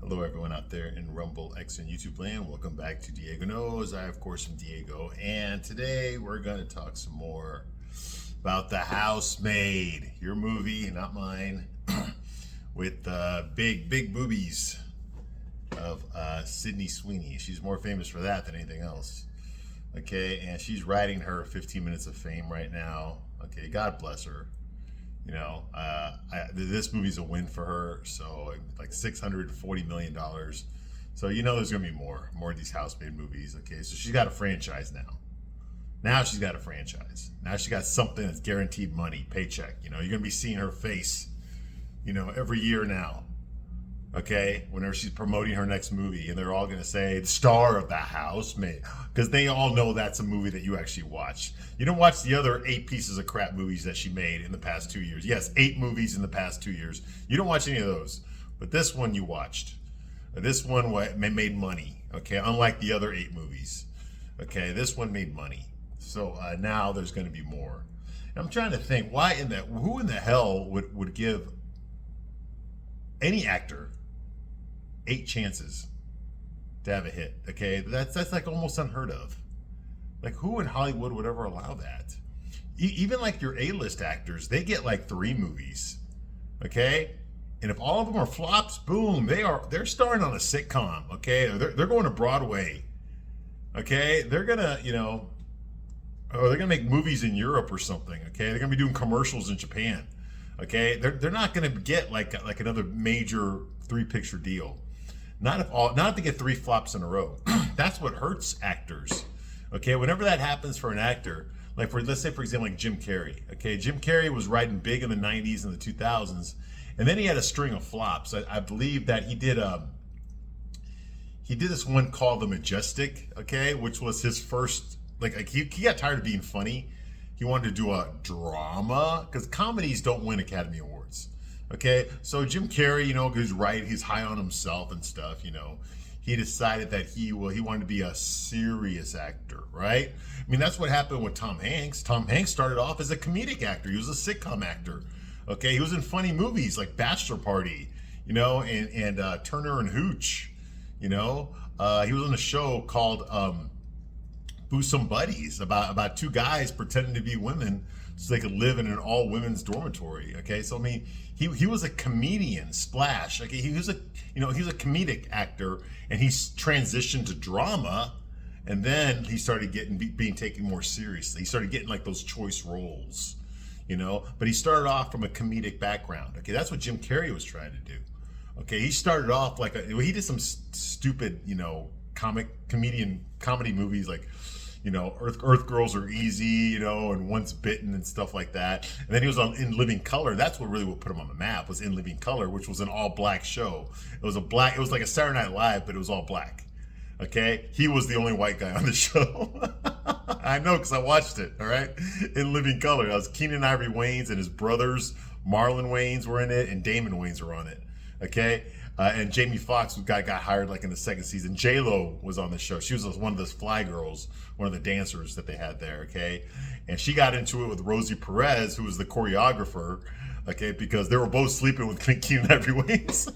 Hello, everyone out there in Rumble, X, and YouTube land. Welcome back to Diego Knows. I, of course, am Diego, and today we're going to talk some more about The Housemaid, your movie, not mine, with big boobies of Sydney Sweeney. She's more famous for that than anything else. Okay, and she's riding her 15 minutes of fame right now. Okay, God bless her. You know, this movie's a win for her. So like $640 million. So you know there's gonna be more of these Housemaid movies. Okay, so she's got a franchise now. Now she's got a franchise. Now she got something that's guaranteed money, paycheck. You know, you're gonna be seeing her face, you know, every year now. Okay, whenever she's promoting her next movie, and they're all gonna say the star of The Housemaid, because they all know that's a movie that you actually watch. You don't watch the other 8 pieces of crap movies that she made in the past 2 years. Yes, 8 movies in the past 2 years. You don't watch any of those, but this one you watched. This one made money. Okay, unlike the other 8 movies. Okay, this one made money. So now there's going to be more. And I'm trying to think, who in the hell would give any actor 8 chances to have a hit? Okay, that's like almost unheard of. Like, who in Hollywood would ever allow that? Even like your A-list actors, they get like 3 movies. Okay, and if all of them are flops, boom, they're starring on a sitcom. Okay, or they're going to Broadway. Okay, they're gonna, you know, or they're gonna make movies in Europe or something. Okay, they're gonna be doing commercials in Japan. Okay, they're not gonna get like another major 3-picture deal. Not if they get 3 flops in a row. That's what hurts actors. Okay, whenever that happens for an actor, like let's say for example like Jim Carrey. Okay, Jim Carrey was riding big in the 90s and the 2000s, and then he had a string of flops. I believe that he did this one called The Majestic. Okay, which was his first he got tired of being funny. He wanted to do a drama because comedies don't win Academy Awards. Okay, so Jim Carrey, you know, he's high on himself and stuff, you know. He decided that he wanted to be a serious actor, right? I mean, that's what happened with Tom Hanks. Tom Hanks started off as a comedic actor. He was a sitcom actor. Okay, he was in funny movies like Bachelor Party, you know, and Turner and Hooch, you know. He was on a show called Some Buddies about 2 guys pretending to be women so they could live in an all women's dormitory. Okay, so I mean, he was a comedian, Splash. Okay, he was a comedic actor, and he transitioned to drama, and then he started being taken more seriously. He started getting like those choice roles, you know. But he started off from a comedic background. Okay, that's what Jim Carrey was trying to do. Okay, he started off he did some stupid, you know, comedy movies like, you know, Earth Girls Are Easy, you know, and Once Bitten and stuff like that. And then he was on In Living Color. That's what really put him on the map, was In Living Color, which was an all-black show. It was like a Saturday Night Live, but it was all black. Okay? He was the only white guy on the show. I know, because I watched it, all right? In Living Color. That was Keenan Ivory Wayans and his brothers, Marlon Wayans, were in it, and Damon Wayans were on it. Okay? And Jamie Foxx got hired like in the 2nd season. J-Lo was on the show. She was one of those fly girls, one of the dancers that they had there, okay? And she got into it with Rosie Perez, who was the choreographer, okay, because they were both sleeping with Keenan Ivory Wayans.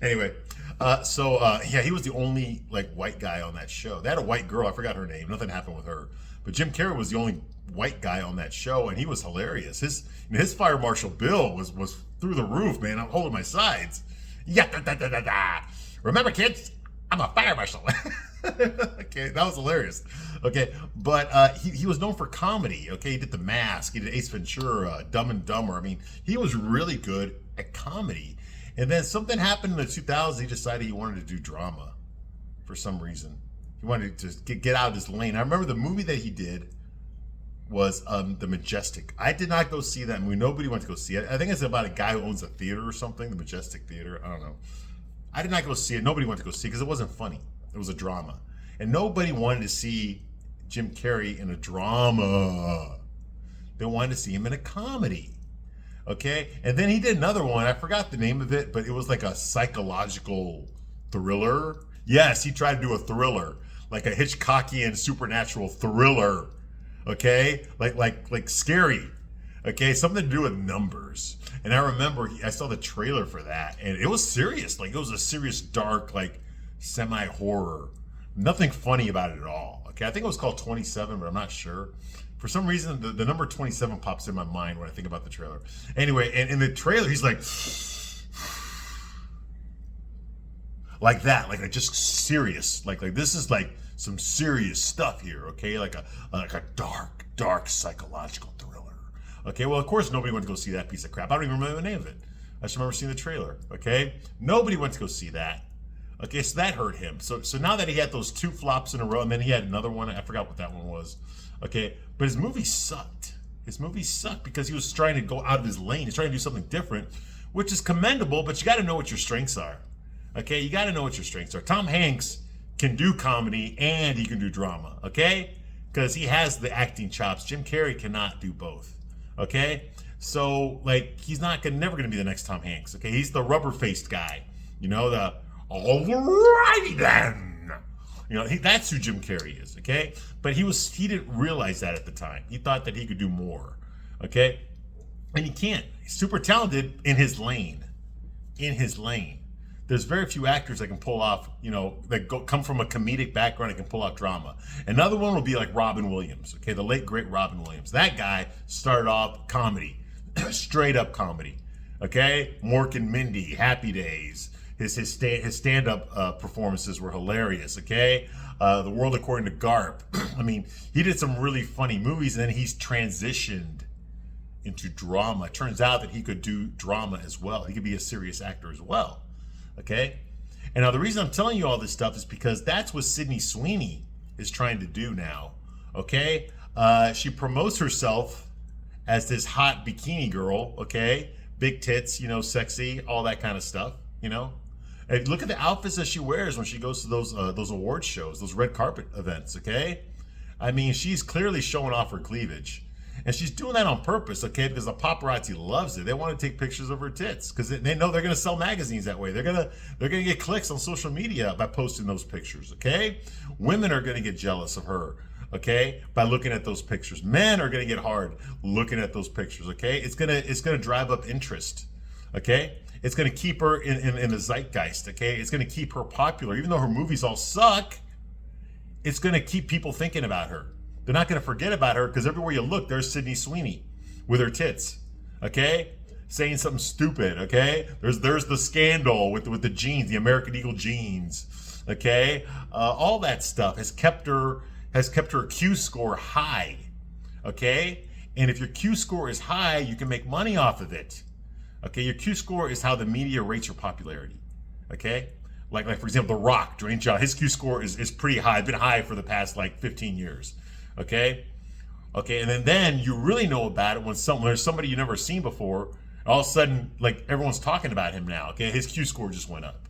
Anyway, yeah, he was the only like white guy on that show. They had a white girl, I forgot her name. Nothing happened with her. But Jim Carrey was the only white guy on that show, and he was hilarious. His fire marshal bill was through the roof, man. I'm holding my sides. Yeah, remember, kids, I'm a fire marshal. Okay, that was hilarious. Okay, but he was known for comedy. Okay, he did The Mask, he did Ace Ventura, Dumb and Dumber. I mean, he was really good at comedy. And then something happened in the 2000s. He decided he wanted to do drama for some reason. He wanted to get out of his lane. I remember the movie that he did was The Majestic. I did not go see that movie. Nobody went to go see it. I think it's about a guy who owns a theater or something, the Majestic Theater. I don't know. I did not go see it. Nobody went to go see it because it wasn't funny. It was a drama. And nobody wanted to see Jim Carrey in a drama. They wanted to see him in a comedy. Okay? And then he did another one. I forgot the name of it, but it was like a psychological thriller. Yes, he tried to do a thriller, like a Hitchcockian supernatural thriller. Okay? Like scary. Okay, something to do with numbers. And I remember I saw the trailer for that, and it was serious. Like, it was a serious, dark, like, semi-horror. Nothing funny about it at all. Okay, I think it was called 27, but I'm not sure. For some reason, the number 27 pops in my mind when I think about the trailer. Anyway, and in the trailer, he's like that, like just serious. Like this is like some serious stuff here, okay? Like a dark psychological thriller. Okay, well, of course nobody went to go see that piece of crap. I don't even remember the name of it. I just remember seeing the trailer, okay? Nobody went to go see that. Okay, so that hurt him. So now that he had those 2 flops in a row, and then he had another one, I forgot what that one was. Okay, but his movie sucked. His movie sucked because he was trying to go out of his lane. He's trying to do something different, which is commendable, but you got to know what your strengths are. Okay, you got to know what your strengths are. Tom Hanks can do comedy and he can do drama, okay? Because he has the acting chops. Jim Carrey cannot do both, okay? So, like, he's never going to be the next Tom Hanks, okay? He's the rubber-faced guy, you know, the alrighty then. You know, that's who Jim Carrey is, okay? But he didn't realize that at the time. He thought that he could do more, okay? And he can't. He's super talented in his lane. In his lane. There's very few actors that can pull off, you know, that come from a comedic background and can pull off drama. Another one will be like Robin Williams, okay? The late, great Robin Williams. That guy started off comedy, straight up comedy, okay? Mork and Mindy, Happy Days. His stand-up performances were hilarious, okay? The World According to Garp. I mean, he did some really funny movies, and then he's transitioned into drama. It turns out that he could do drama as well. He could be a serious actor as well, okay? And now the reason I'm telling you all this stuff is because that's what Sydney Sweeney is trying to do now, okay? She promotes herself as this hot bikini girl, okay? Big tits, you know, sexy, all that kind of stuff, you know? And look at the outfits that she wears when she goes to those award shows, those red carpet events, okay? I mean, she's clearly showing off her cleavage. And she's doing that on purpose, okay? Because the paparazzi loves it. They want to take pictures of her tits because they know they're going to sell magazines that way. They're gonna get clicks on social media by posting those pictures, okay? Women are going to get jealous of her, okay? By looking at those pictures. Men are going to get hard looking at those pictures, okay? It's gonna drive up interest, okay? It's going to keep her in the zeitgeist, okay? It's going to keep her popular. Even though her movies all suck, it's going to keep people thinking about her. They're not going to forget about her because everywhere you look, there's Sydney Sweeney with her tits, okay? Saying something stupid, okay? There's the scandal with the jeans, the American Eagle jeans, okay? All that stuff has kept her Q score high, okay? And if your Q score is high, you can make money off of it. Okay, your Q score is how the media rates your popularity. Okay, like for example, The Rock, Dwayne Johnson, his Q score is pretty high. It's been high for the past like 15 years. Okay, and then you really know about it when there's somebody you've never seen before. All of a sudden, like everyone's talking about him now. Okay, his Q score just went up.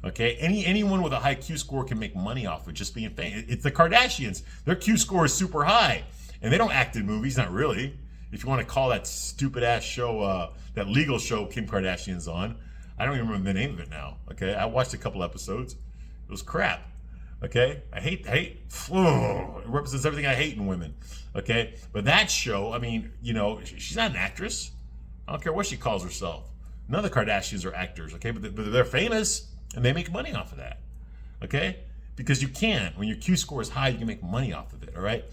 Okay, anyone with a high Q score can make money off of just being famous. It's the Kardashians. Their Q score is super high, and they don't act in movies, not really. If you want to call that stupid ass show, that legal show Kim Kardashian's on, I don't even remember the name of it now. Okay, I watched a couple episodes. It was crap. Okay, I hate. It represents everything I hate in women. Okay, but that show, I mean, you know, she's not an actress. I don't care what she calls herself. None of the Kardashians are actors. Okay, but they're famous and they make money off of that. Okay, because you can. When your Q score is high, you can make money off of it. All right.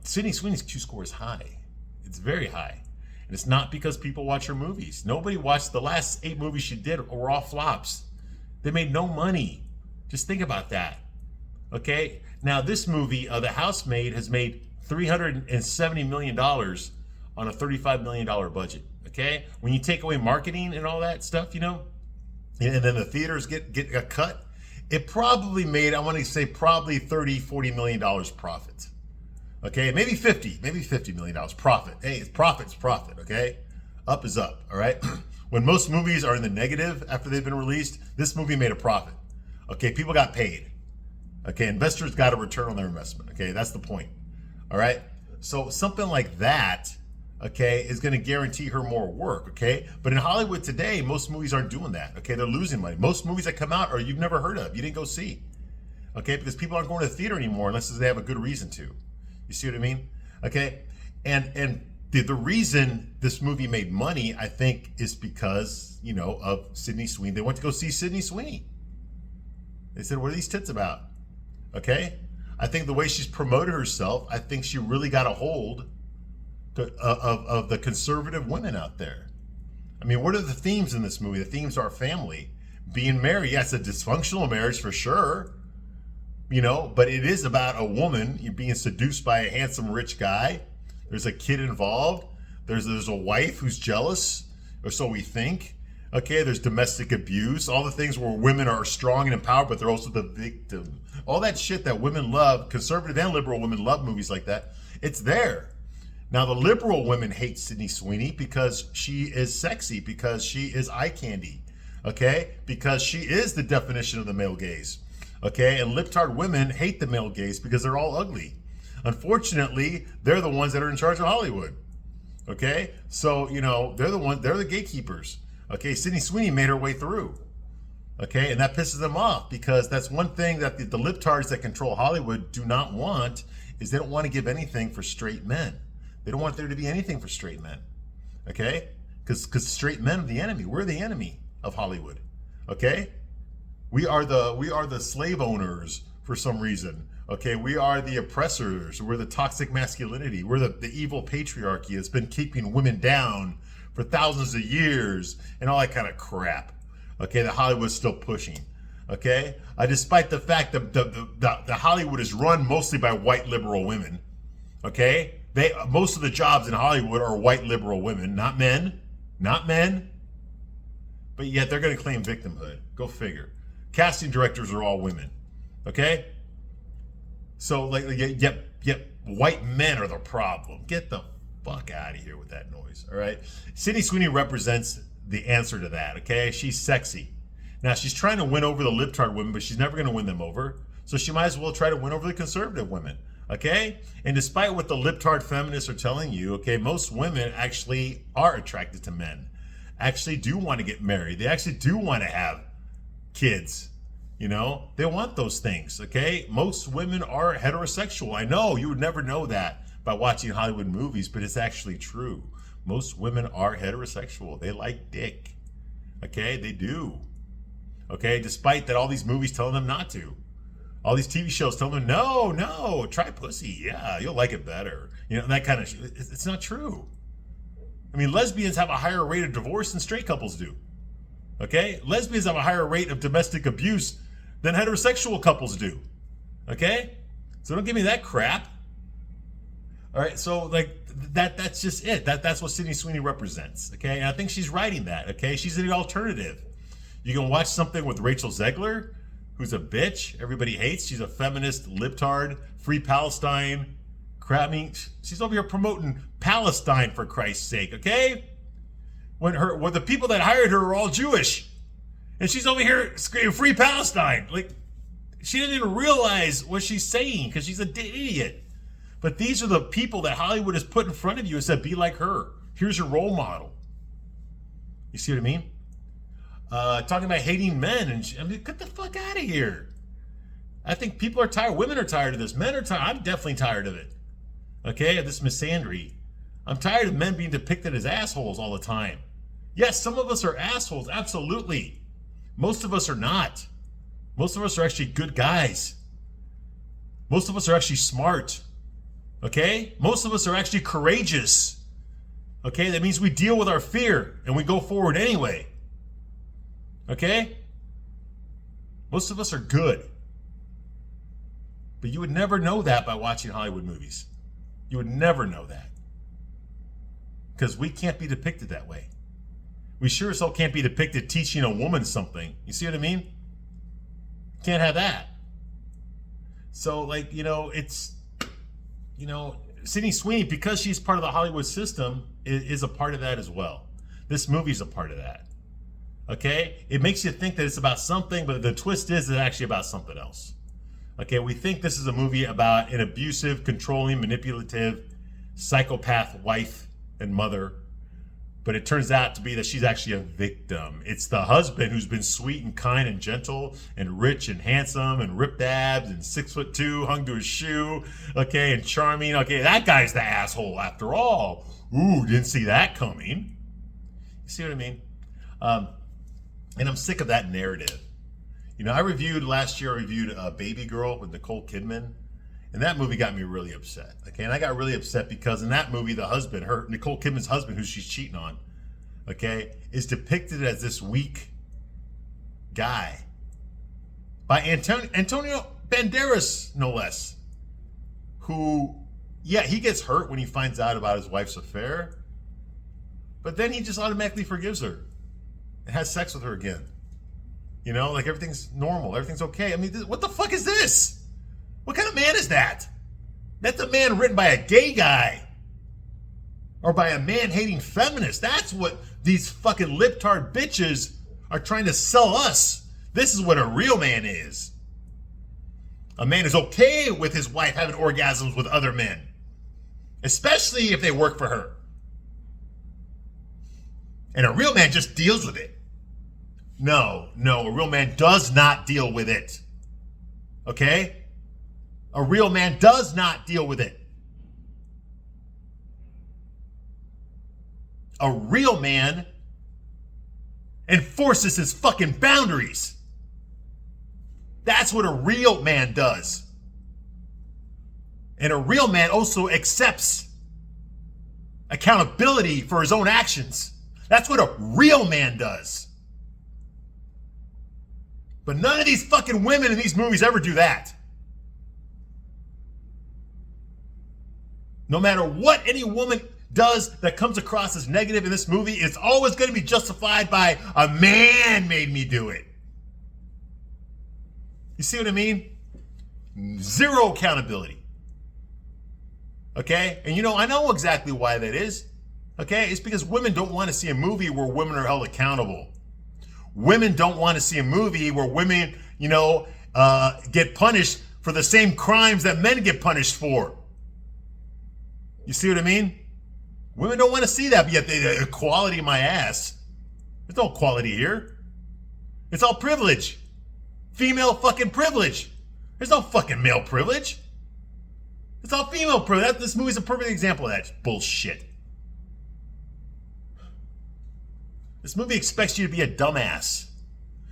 Sydney Sweeney's Q score is high. It's very high. And it's not because people watch her movies. Nobody watched the last 8 movies she did were all flops. They made no money. Just think about that. Okay? Now this movie, The Housemaid, has made $370 million on a $35 million budget. Okay? When you take away marketing and all that stuff, you know, and then the theaters get a cut, it probably made, I want to say probably $30-40 million profit. Okay, maybe $50 million profit. Hey, it's profit, okay? Up is up, all right? When most movies are in the negative after they've been released, this movie made a profit. Okay, people got paid. Okay, investors got a return on their investment. Okay, that's the point, all right? So something like that, okay, is gonna guarantee her more work, okay? But in Hollywood today, most movies aren't doing that, okay? They're losing money. Most movies that come out are you've never heard of, you didn't go see, okay? Because people aren't going to the theater anymore unless they have a good reason to. You see what I mean? Okay, and the reason this movie made money, I think, is because, of Sydney Sweeney. They went to go see Sydney Sweeney. They said, what are these tits about? Okay? I think the way she's promoted herself, I think she really got a hold of the conservative women out there. I mean, what are the themes in this movie? The themes are family. Being married, yes, a dysfunctional marriage for sure. But it is about a woman being seduced by a handsome rich guy. There's a kid involved. There's a wife who's jealous, or so we think. Okay, there's domestic abuse. All the things where women are strong and empowered, but they're also the victim. All that shit that women love, conservative and liberal women love movies like that. It's there. Now, the liberal women hate Sydney Sweeney because she is sexy, because she is eye candy. Okay, because she is the definition of the male gaze. Okay, and libtard women hate the male gaze because they're all ugly. Unfortunately, they're the ones that are in charge of Hollywood. Okay, so they're the gatekeepers. Okay, Sydney Sweeney made her way through. Okay, and that pisses them off because that's one thing that the libtards that control Hollywood do not want is they don't want to give anything for straight men. They don't want there to be anything for straight men. Okay, because straight men are the enemy. We're the enemy of Hollywood. Okay. We are the slave owners for some reason. Okay, we are the oppressors. We're the toxic masculinity. We're the evil patriarchy that's been keeping women down for thousands of years and all that kind of crap. Okay, that Hollywood's still pushing. Okay, despite the fact that the Hollywood is run mostly by white liberal women. Okay, most of the jobs in Hollywood are white liberal women, not men. But yet they're going to claim victimhood. Go figure. Casting directors are all women, okay? So yet white men are the problem. Get the fuck out of here with that noise, all right? Sydney Sweeney represents the answer to that, okay? She's sexy. Now, she's trying to win over the libtard women, but she's never going to win them over. So she might as well try to win over the conservative women, okay? And despite what the libtard feminists are telling you, okay, most women actually are attracted to men, actually do want to get married. They actually do want to have kids. They want those things. Okay, most women are heterosexual. I know you would never know that by watching Hollywood movies, but it's actually true. Most women are heterosexual. They like dick. Okay, they do. Okay, despite that, all these movies telling them not to. All these TV shows telling them, no, try pussy. Yeah, you'll like it better. That kind of shit. It's not true. I mean, lesbians have a higher rate of divorce than straight couples do. Okay? Lesbians have a higher rate of domestic abuse than heterosexual couples do. Okay? So don't give me that crap. All right, so that's just it. That's what Sydney Sweeney represents. Okay? And I think she's writing that. Okay? She's the alternative. You can watch something with Rachel Zegler, who's a bitch everybody hates. She's a feminist, libtard, free Palestine. Crap. I mean, she's over here promoting Palestine for Christ's sake, okay? When the people that hired her are all Jewish, and she's over here screaming "Free Palestine!" Like, she didn't even realize what she's saying because she's an idiot. But these are the people that Hollywood has put in front of you and said, "Be like her. Here's your role model." You see what I mean? Talking about hating men, and get the fuck out of here. I think people are tired. Women are tired of this. Men are tired. I'm definitely tired of it. Okay, of this misandry. I'm tired of men being depicted as assholes all the time. Yes, some of us are assholes, absolutely. Most of us are not. Most of us are actually good guys. Most of us are actually smart. Okay? Most of us are actually courageous. Okay? That means we deal with our fear and we go forward anyway. Okay? Most of us are good. But you would never know that by watching Hollywood movies. You would never know that. Because we can't be depicted that way. We sure as hell can't be depicted teaching a woman something. You see what I mean? Can't have that. So, it's, Sydney Sweeney, because she's part of the Hollywood system, is a part of that as well. This movie's a part of that. Okay? It makes you think that it's about something, but the twist is it's actually about something else. Okay, we think this is a movie about an abusive, controlling, manipulative, psychopath wife and mother. but it turns out to be that she's actually a victim. It's the husband who's been sweet and kind and gentle and rich and handsome and ripped abs and 6'2", hung to his shoe, okay, and charming. Okay, that guy's the asshole after all. Ooh, didn't see that coming. You see what I mean? And I'm sick of that narrative. You know, last year I reviewed Baby Girl with Nicole Kidman. And that movie got me really upset. Okay, and I got really upset because in that movie, the husband, Nicole Kidman's husband, who she's cheating on, okay, is depicted as this weak guy by Antonio Banderas, no less. Who, yeah, he gets hurt when he finds out about his wife's affair, but then he just automatically forgives her and has sex with her again. You know, like everything's normal, everything's okay. I mean, what the fuck is this? What kind of man is that? That's a man written by a gay guy. Or by a man-hating feminist. That's what these fucking libtard bitches are trying to sell us. This is what a real man is. A man is okay with his wife having orgasms with other men. Especially if they work for her. And a real man just deals with it. No, a real man does not deal with it. Okay? A real man does not deal with it. A real man enforces his fucking boundaries. That's what a real man does. And a real man also accepts accountability for his own actions. That's what a real man does. But none of these fucking women in these movies ever do that. No matter what any woman does that comes across as negative in this movie, it's always going to be justified by a man made me do it. You see what I mean? Zero accountability. Okay? And you know, I know exactly why that is. Okay? It's because women don't want to see a movie where women are held accountable. Women don't want to see a movie where women, get punished for the same crimes that men get punished for. You see what I mean? Women don't want to see that, but yet the equality, my ass. There's no equality here. It's all privilege. Female fucking privilege. There's no fucking male privilege. It's all female privilege. This movie's a perfect example of that. It's bullshit. This movie expects you to be a dumbass.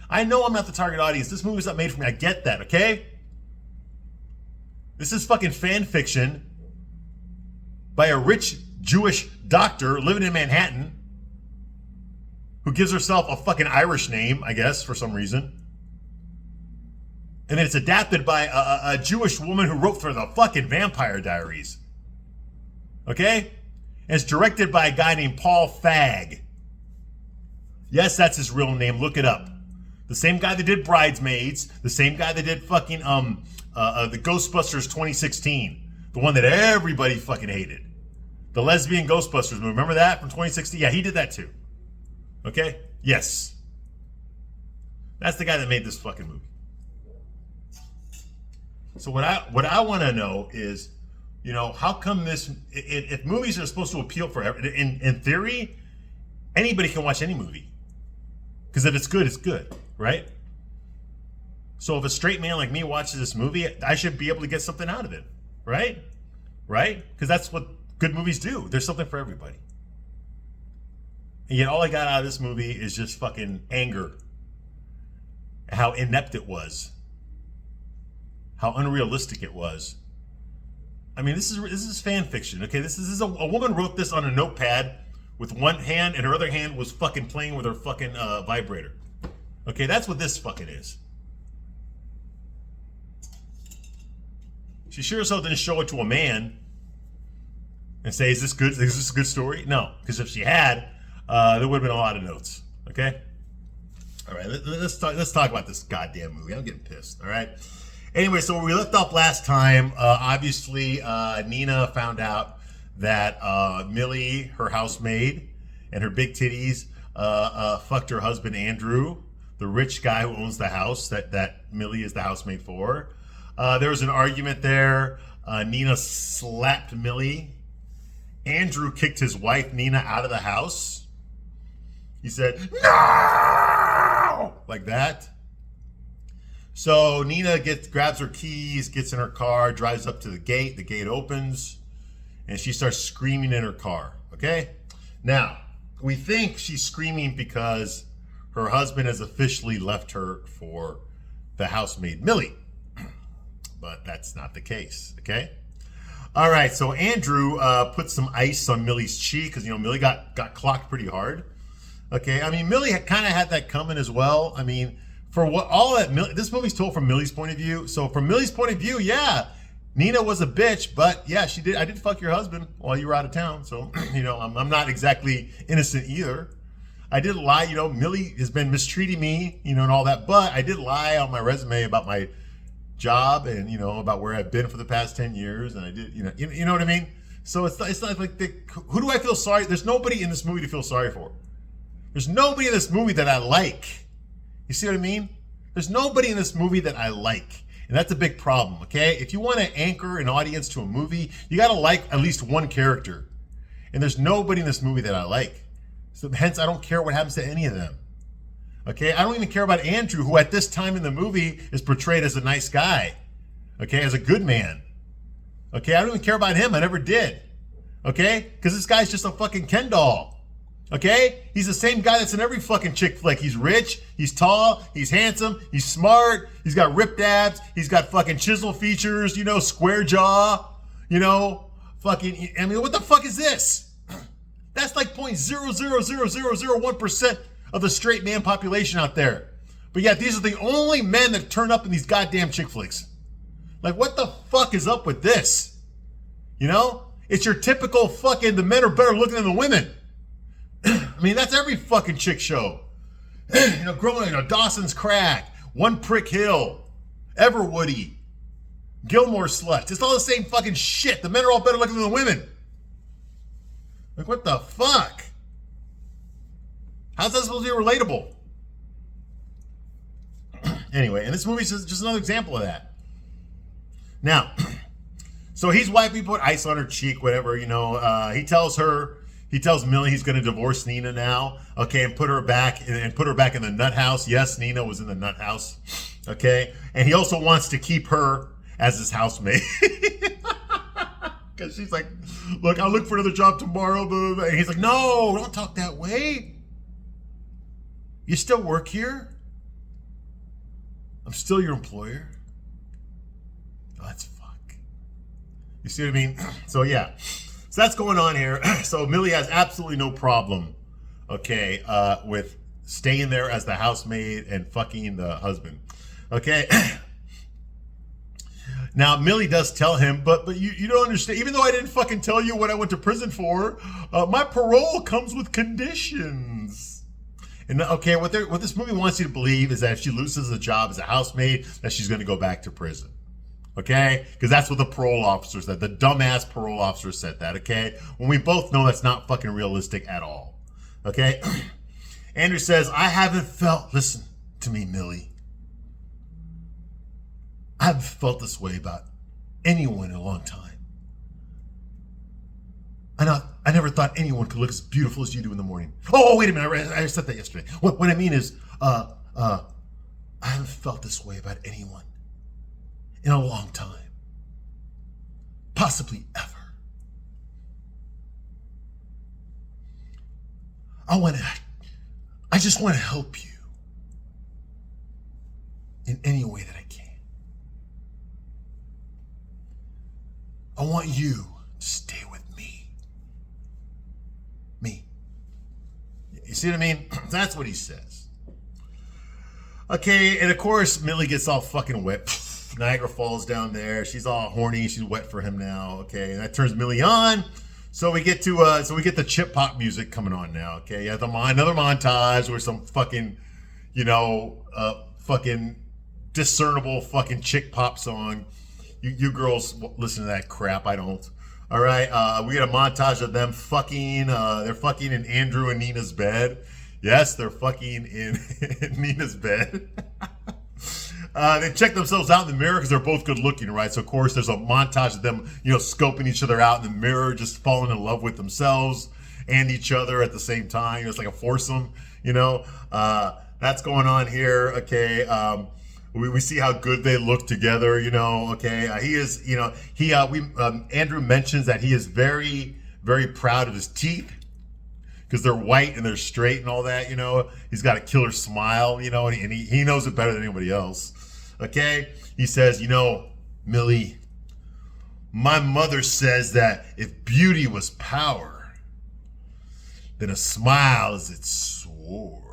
I know I'm not the target audience. This movie's not made for me. I get that, okay? This is fucking fan fiction by a rich Jewish doctor living in Manhattan who gives herself a fucking Irish name, I guess, for some reason. And then it's adapted by a Jewish woman who wrote for the fucking Vampire Diaries. Okay? And it's directed by a guy named Paul Feig. Yes, that's his real name. Look it up. The same guy that did Bridesmaids. The same guy that did fucking the Ghostbusters 2016. The one that everybody fucking hated. The lesbian Ghostbusters movie. Remember that from 2016? Yeah, he did that too. Okay? Yes. That's the guy that made this fucking movie. So what I want to know is, how come this, if movies are supposed to appeal for everyone, in theory, anybody can watch any movie. Because if it's good, right? So if a straight man like me watches this movie, I should be able to get something out of it, right? Right? Because that's what good movies do. There's something for everybody. And yet all I got out of this movie is just fucking anger. How inept it was. How unrealistic it was. I mean, this is fan fiction, okay? This is a woman wrote this on a notepad with one hand, and her other hand was fucking playing with her fucking vibrator. Okay, that's what this fucking is. She sure as hell didn't show it to a man and say, is this good? Is this a good story? No, because if she had, there would have been a lot of notes. Okay? All right, let's talk about this goddamn movie. I'm getting pissed, all right? Anyway, so where we left off last time, obviously Nina found out that Millie, her housemaid, and her big titties fucked her husband Andrew, the rich guy who owns the house that Millie is the housemaid for. There was an argument there. Nina slapped Millie. Andrew kicked his wife Nina out of the house. He said, no! Like that. So Nina grabs her keys, gets in her car, drives up to the gate. The gate opens, and she starts screaming in her car, okay? Now, we think she's screaming because her husband has officially left her for the housemaid, Millie. But that's not the case, okay? All right, so Andrew put some ice on Millie's cheek because, Millie got clocked pretty hard. Okay, I mean, Millie kind of had that coming as well. I mean, for what all that, this movie's told from Millie's point of view. So from Millie's point of view, yeah, Nina was a bitch, but yeah, I did fuck your husband while you were out of town. So, I'm not exactly innocent either. I did lie, Millie has been mistreating me, and all that, but I did lie on my resume about my job and, about where I've been for the past 10 years. And I did, you know what I mean? So it's not like, who do I feel sorry? There's nobody in this movie to feel sorry for. There's nobody in this movie that I like. You see what I mean? There's nobody in this movie that I like. And that's a big problem, okay? If you want to anchor an audience to a movie, you got to like at least one character. And there's nobody in this movie that I like. So hence, I don't care what happens to any of them. Okay? I don't even care about Andrew, who at this time in the movie is portrayed as a nice guy. Okay? As a good man. Okay? I don't even care about him. I never did. Okay? Because this guy's just a fucking Ken doll. Okay? He's the same guy that's in every fucking chick flick. He's rich, he's tall, he's handsome, he's smart, he's got ripped abs, he's got fucking chisel features, square jaw, fucking, I mean, what the fuck is this? That's like 0.00001% of the straight man population out there. But yet, these are the only men that turn up in these goddamn chick flicks. Like, what the fuck is up with this? It's your typical fucking, the men are better looking than the women. I mean, that's every fucking chick show. Growing up, Dawson's Crack, One Prick Hill, Everwoody, Gilmore Sluts. It's all the same fucking shit. The men are all better looking than the women. Like, what the fuck? How's that supposed to be relatable? Anyway, and this movie's just another example of that. Now, so he's wiping, put ice on her cheek, whatever, he tells Millie he's going to divorce Nina now, okay, and put her back in the nut house. Yes, Nina was in the nut house, okay, and he also wants to keep her as his housemaid because she's like, look, I'll look for another job tomorrow. Blah, blah, blah. And he's like, no, don't talk that way. You still work here. I'm still your employer. Oh, that's fuck. You see what I mean? So yeah. So that's going on here. So Millie has absolutely no problem, okay, with staying there as the housemaid and fucking the husband, okay. Now Millie does tell him, but you don't understand. Even though I didn't fucking tell you what I went to prison for, my parole comes with conditions. And okay, what this movie wants you to believe is that if she loses a job as a housemaid, that she's going to go back to prison. Okay? Because that's what the parole officer said. The dumbass parole officer said that, okay? When we both know that's not fucking realistic at all. Okay? Andrew says, listen to me, Millie. I haven't felt this way about anyone in a long time. I never thought anyone could look as beautiful as you do in the morning. Oh, wait a minute. I said that yesterday. What I mean is, I haven't felt this way about anyone in a long time. Possibly ever. I just want to help you in any way that I can. I want you to stay with me. Me. You see what I mean? That's what he says. Okay, and of course, Millie gets all fucking wet. Niagara Falls down there. She's all horny. She's wet for him now. Okay, and that turns Millie on. So we get the chip pop music coming on now. Okay, yeah, another montage where some fucking, fucking discernible fucking chick pop song. You girls listen to that crap. I don't. All right, we get a montage of them fucking. They're fucking in Andrew and Nina's bed. Yes, they're fucking in Nina's bed. They check themselves out in the mirror because they're both good looking, right? So of course there's a montage of them, scoping each other out in the mirror, just falling in love with themselves. and each other at the same time. It's like a foursome, you know. That's going on here. Okay. We see how good they look together, you know. Okay. He is, you know, Andrew mentions that he is very, very proud of his teeth because they're white and they're straight and all that, you know. He's got a killer smile, you know, and he knows it better than anybody else. Okay. He says, you know, Millie, my mother says that if beauty was power, then a smile is its sword.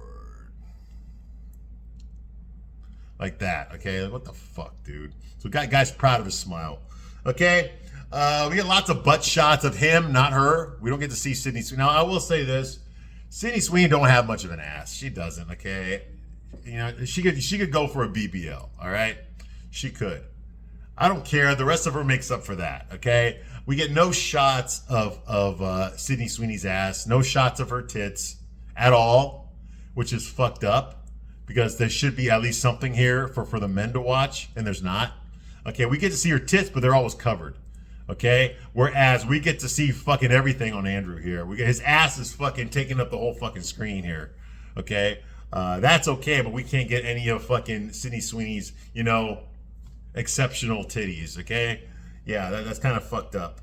Like that, okay? What the fuck, dude? So guy's proud of his smile. Okay? We get lots of butt shots of him, not her. We don't get to see Sydney Sweeney. Now, I will say this. Sydney Sweeney don't have much of an ass. She doesn't, okay? You know, she could go for a BBL, all right? She could. I don't care. The rest of her makes up for that, okay? We get no shots of Sydney Sweeney's ass, no shots of her tits at all, which is fucked up because there should be at least something here for the men to watch, and there's not. Okay, we get to see her tits, but they're always covered. Okay, whereas we get to see fucking everything on Andrew here. His ass is fucking taking up the whole fucking screen here. Okay, that's okay, but we can't get any of fucking Sydney Sweeney's, you know, exceptional titties. Okay, yeah, that's kind of fucked up.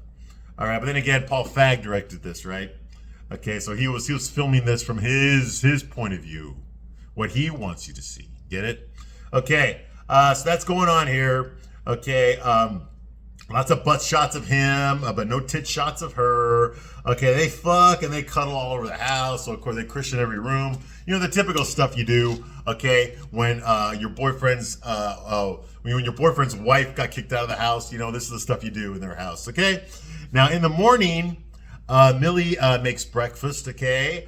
All right, but then again, Paul Fagg directed this, right? Okay, so he was filming this from his point of view, what he wants you to see. Get it? Okay, so that's going on here. Okay, lots of butt shots of him, but no tit shots of her. Okay, they fuck and they cuddle all over the house. So of course they Christian every room. You know, the typical stuff you do. Okay, when your boyfriend's when your boyfriend's wife got kicked out of the house. You know, this is the stuff you do in their house. Okay, now in the morning, Millie makes breakfast. Okay,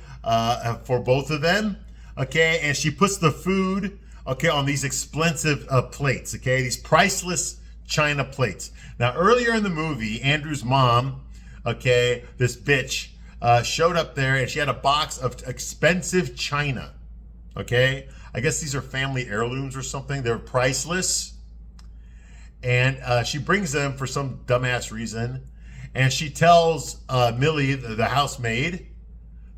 for both of them. Okay, and she puts the food, okay, on these expensive plates, okay, these priceless China plates. Now, earlier in the movie, Andrew's mom, okay, this bitch, showed up there and she had a box of expensive China, okay? I guess these are family heirlooms or something. They're priceless. And she brings them for some dumbass reason. And she tells Millie, the housemaid,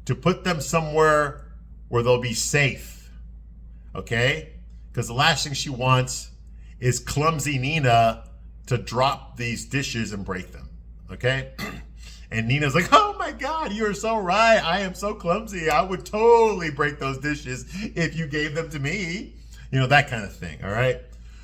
to put them somewhere where they'll be safe, okay? Because the last thing she wants is clumsy Nina to drop these dishes and break them, okay? And Nina's like, oh my God, you're so right. I am so clumsy. I would totally break those dishes if you gave them to me. You know, that kind of thing, all right?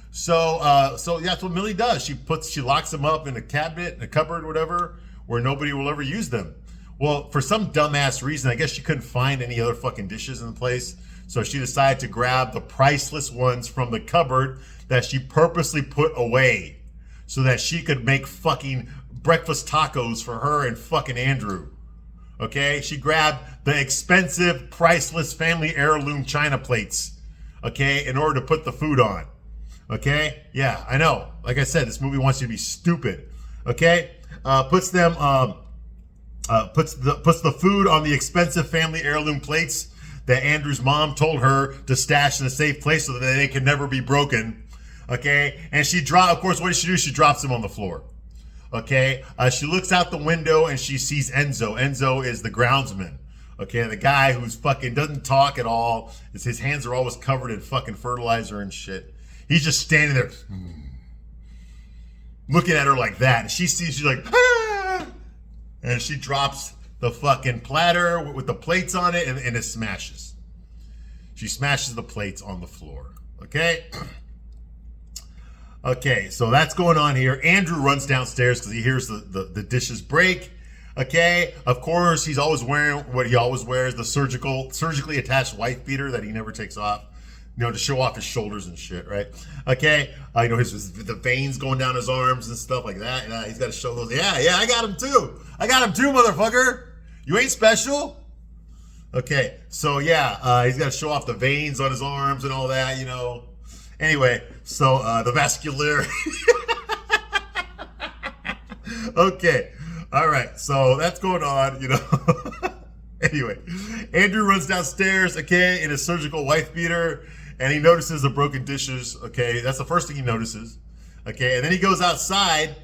So yeah, that's what Millie does. She locks them up in a cabinet, in a cupboard, whatever, where nobody will ever use them. Well, for some dumbass reason, I guess she couldn't find any other fucking dishes in the place. So she decided to grab the priceless ones from the cupboard that she purposely put away so that she could make fucking breakfast tacos for her and fucking Andrew. Okay? She grabbed the expensive, priceless family heirloom China plates, okay, in order to put the food on. Okay? Yeah, I know. Like I said, this movie wants you to be stupid. Okay? Puts the food on the expensive family heirloom plates that Andrew's mom told her to stash in a safe place so that they can never be broken. Okay, and of course, what does she do? She drops them on the floor. Okay, she looks out the window and she sees Enzo. Enzo is the groundsman. Okay, the guy who's fucking doesn't talk at all. His hands are always covered in fucking fertilizer and shit. He's just standing there, looking at her like that, and she's like, ah! And she drops the fucking platter with the plates on it, and it smashes. She smashes the plates on the floor. Okay? Okay, so that's going on here. Andrew runs downstairs because he hears the dishes break. Okay? Of course, he's always wearing what he always wears, the surgically attached wife beater that he never takes off. You know, to show off his shoulders and shit, right? Okay, you know, the veins going down his arms and stuff like that. He's got to show those. Yeah, I got him too. I got him too, motherfucker. You ain't special. Okay, so yeah, he's got to show off the veins on his arms and all that, you know. Anyway, so the vascularity. Okay, all right, so that's going on, you know. Anyway, Andrew runs downstairs, okay, in his surgical wife beater. And he notices the broken dishes, okay? That's the first thing he notices, okay? And then he goes outside,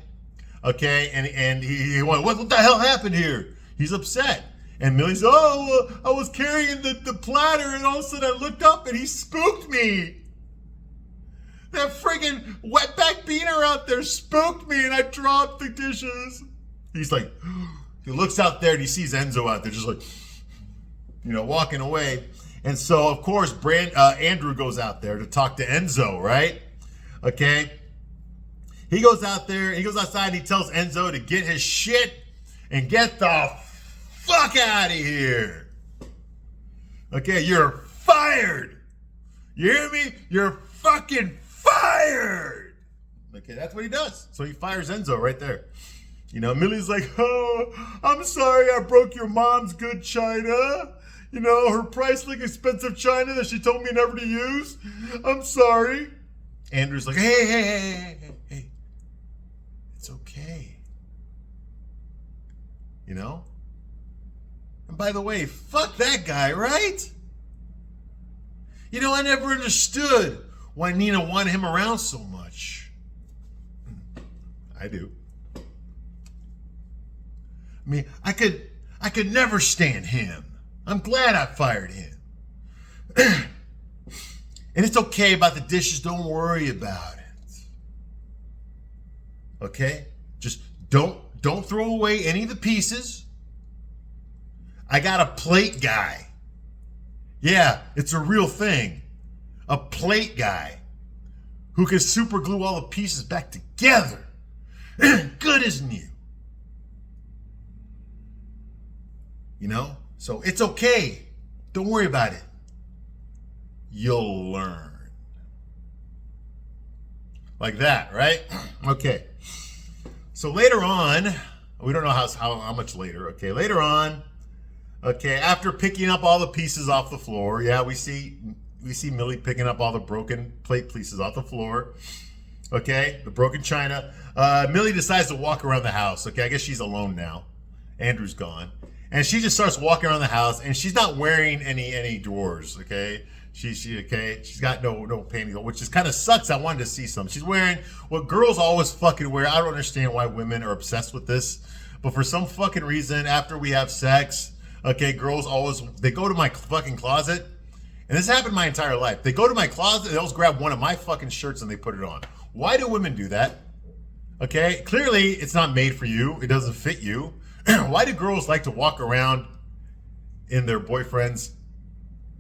okay? And he went, what the hell happened here? He's upset. And Millie's, oh, I was carrying the platter, and all of a sudden I looked up and he spooked me. That friggin' wetback beaner out there spooked me and I dropped the dishes. He's like, he looks out there and he sees Enzo out there just like, walking away. And so, of course, Andrew goes out there to talk to Enzo, right? Okay. He goes out there, he goes outside and he tells Enzo to get his shit and get the fuck out of here. Okay, you're fired. You hear me? You're fucking fired. Okay, that's what he does. So he fires Enzo right there. Millie's like, oh, I'm sorry I broke your mom's good china. Her priceless expensive china that she told me never to use. I'm sorry. Andrew's like, hey. It's okay. And by the way, fuck that guy, right? I never understood why Nina wanted him around so much. I do. I mean, I could never stand him. I'm glad I fired him. And it's okay about the dishes. Don't worry about it. Okay? Just don't throw away any of the pieces. I got a plate guy. Yeah, it's a real thing. A plate guy who can super glue all the pieces back together. Good as new. So it's okay. Don't worry about it. You'll learn. Like that, right? Okay. So later on, we don't know how much later. Okay, later on, okay, after picking up all the pieces off the floor, yeah, we see Millie picking up all the broken plate pieces off the floor. Okay, the broken china. Millie decides to walk around the house. Okay, I guess she's alone now. Andrew's gone. And she just starts walking around the house, and she's not wearing any drawers, okay? She's got no panties, which just kind of sucks. I wanted to see some. She's wearing what girls always fucking wear. I don't understand why women are obsessed with this, but for some fucking reason, after we have sex, okay, girls they go to my fucking closet, and this happened my entire life. They go to my closet, they always grab one of my fucking shirts and they put it on. Why do women do that? Okay, clearly it's not made for you. It doesn't fit you. Why do girls like to walk around in their boyfriend's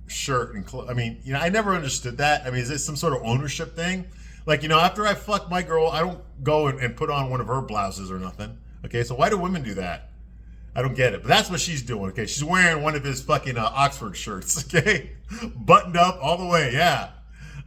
shirt and clothes? I mean, I never understood that. I mean, is this some sort of ownership thing? Like, after I fuck my girl, I don't go and put on one of her blouses or nothing. Okay, so why do women do that? I don't get it. But that's what she's doing, okay? She's wearing one of his fucking Oxford shirts, okay? Buttoned up all the way, yeah.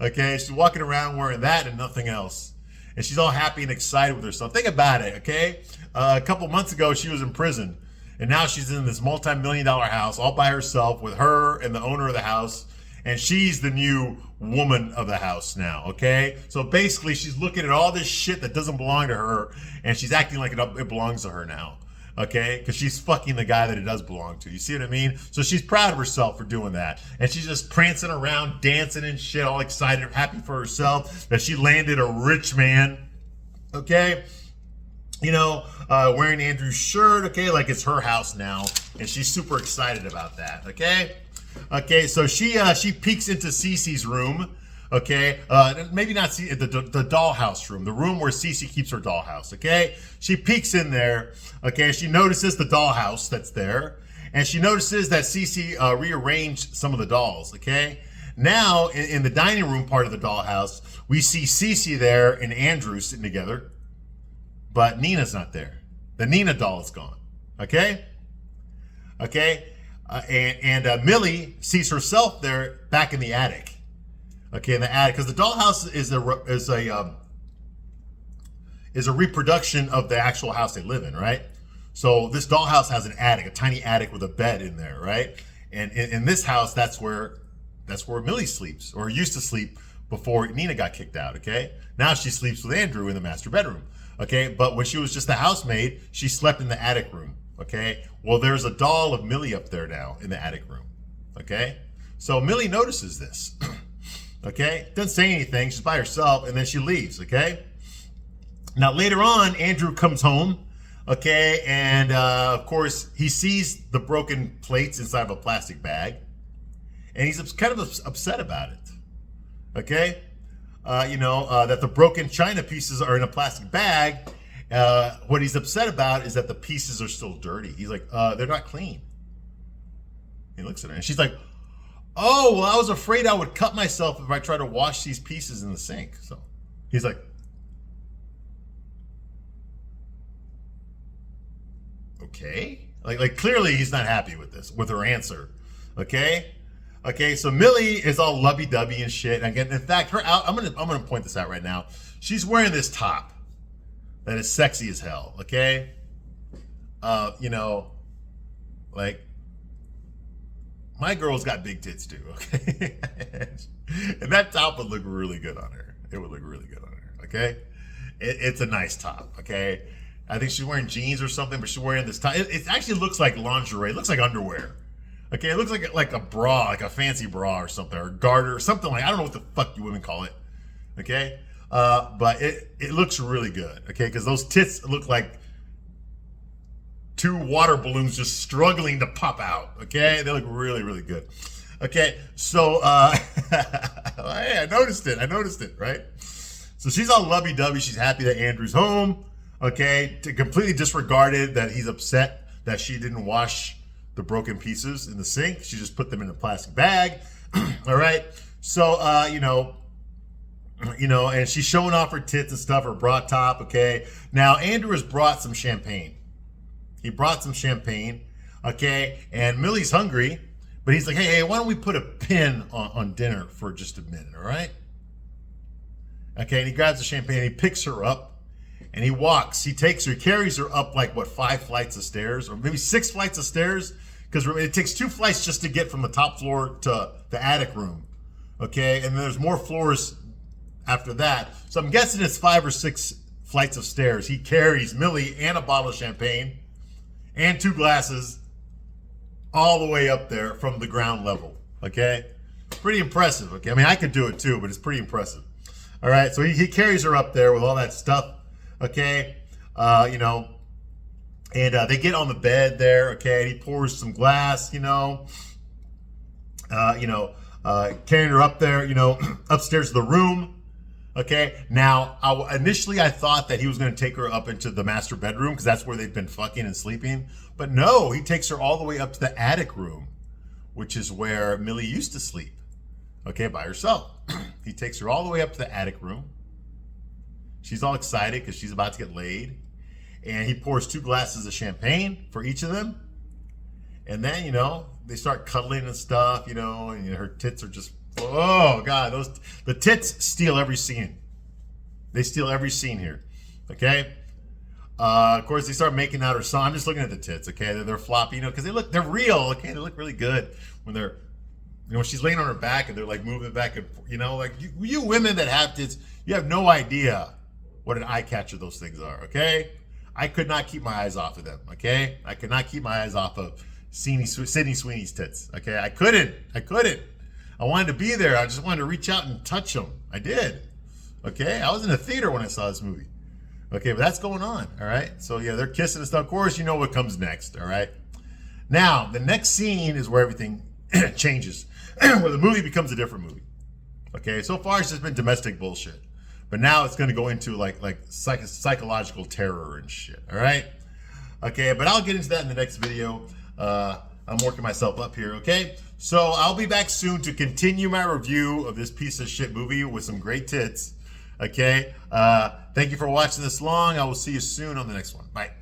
Okay, she's walking around wearing that and nothing else. And she's all happy and excited with herself. Think about it, okay? A couple months ago, she was in prison. And now she's in this multi-million-dollar house all by herself with her and the owner of the house. And she's the new woman of the house now, okay? So basically, she's looking at all this shit that doesn't belong to her. And she's acting like it belongs to her now, okay? Because she's fucking the guy that it does belong to. You see what I mean? So she's proud of herself for doing that. And she's just prancing around, dancing and shit, all excited, happy for herself that she landed a rich man, okay? Wearing Andrew's shirt, okay, like it's her house now, and she's super excited about that, okay? Okay, so she peeks into Cece's room, okay? Maybe not the dollhouse room, the room where Cece keeps her dollhouse, okay? She peeks in there, okay? She notices the dollhouse that's there, and she notices that Cece rearranged some of the dolls, okay? Now, in the dining room part of the dollhouse, we see Cece there and Andrew sitting together, but Nina's not there. The Nina doll is gone. Okay? Okay? And Millie sees herself there back in the attic. Okay, in the attic. Because the dollhouse is a reproduction of the actual house they live in, right? So this dollhouse has an attic, a tiny attic with a bed in there, right? And in this house, that's where Millie sleeps, or used to sleep before Nina got kicked out, okay? Now she sleeps with Andrew in the master bedroom. Okay, but when she was just a housemaid, she slept in the attic room, okay? Well, there's a doll of Millie up there now in the attic room, okay? So Millie notices this, okay? Doesn't say anything, she's by herself, and then she leaves, okay? Now, later on, Andrew comes home, Okay, and of course, he sees the broken plates inside of a plastic bag, and he's kind of upset about it. Okay, that the broken china pieces are in a plastic bag. What he's upset about is that the pieces are still dirty. He's like, they're not clean. He looks at her, and she's like, oh, well, I was afraid I would cut myself if I tried to wash these pieces in the sink. So he's like, okay, like clearly he's not happy with this, with her answer. Okay, so Millie is all lovey-dovey and shit. And again, in fact, I'm gonna point this out right now. She's wearing this top that is sexy as hell. Okay, like my girl's got big tits too. Okay, and that top would look really good on her. It would look really good on her. Okay, it's a nice top. Okay. I think she's wearing jeans or something, but she's wearing this top. It actually looks like lingerie. It looks like underwear. Okay, it looks like a bra, like a fancy bra or something, or garter, or something like, I don't know what the fuck you women call it. Okay, but it looks really good. Okay, because those tits look like two water balloons just struggling to pop out. Okay, they look really, really good. Okay, so hey, I noticed it, right? So she's all lovey-dovey. She's happy that Andrew's home. Okay, completely disregarded that he's upset that she didn't wash the broken pieces in the sink. She just put them in a plastic bag. All right, so and she's showing off her tits and stuff, her bra top. Okay, now Andrew has brought some champagne. He brought some champagne. Okay, and Millie's hungry, but he's like, hey, why don't we put a pin on dinner for just a minute? All right. Okay, and he grabs the champagne and he picks her up. And he walks, he carries her up like, 5 flights of stairs, or maybe 6 flights of stairs, because it takes 2 flights just to get from the top floor to the attic room, okay? And there's more floors after that. So I'm guessing it's 5 or 6 flights of stairs. He carries Millie and a bottle of champagne and 2 glasses all the way up there from the ground level, okay? Pretty impressive, okay? I mean, I could do it too, but it's pretty impressive. All right, so he carries her up there with all that stuff. Okay, and they get on the bed there. Okay, and he pours some glass. Carrying her up there. Upstairs to the room. Okay, now initially I thought that he was going to take her up into the master bedroom because that's where they've been fucking and sleeping. But no, he takes her all the way up to the attic room, which is where Millie used to sleep. Okay, by herself. He takes her all the way up to the attic room. She's all excited because she's about to get laid. And he pours 2 glasses of champagne for each of them. And then, they start cuddling and stuff, and her tits are just, oh, God. The tits steal every scene. They steal every scene here, okay? Of course, they start making out her song. I'm just looking at the tits, okay? They're floppy, because they're real, okay? They look really good when they're, when she's laying on her back and they're like moving back and forth, like you women that have tits, you have no idea what an eye catcher those things are, okay? I could not keep my eyes off of them, okay? I could not keep my eyes off of Sydney Sweeney's tits, okay? I couldn't. I wanted to be there. I just wanted to reach out and touch them. I did, okay? I was in a theater when I saw this movie, okay? But that's going on, all right? So, yeah, they're kissing and stuff. Of course, you know what comes next, all right? Now, the next scene is where everything changes, where the movie becomes a different movie, okay? So far, it's just been domestic bullshit. But now it's going to go into like psychological terror and shit. All right. Okay. But I'll get into that in the next video. I'm working myself up here. Okay. So I'll be back soon to continue my review of this piece of shit movie with some great tits. Okay. Thank you for watching this long. I will see you soon on the next one. Bye.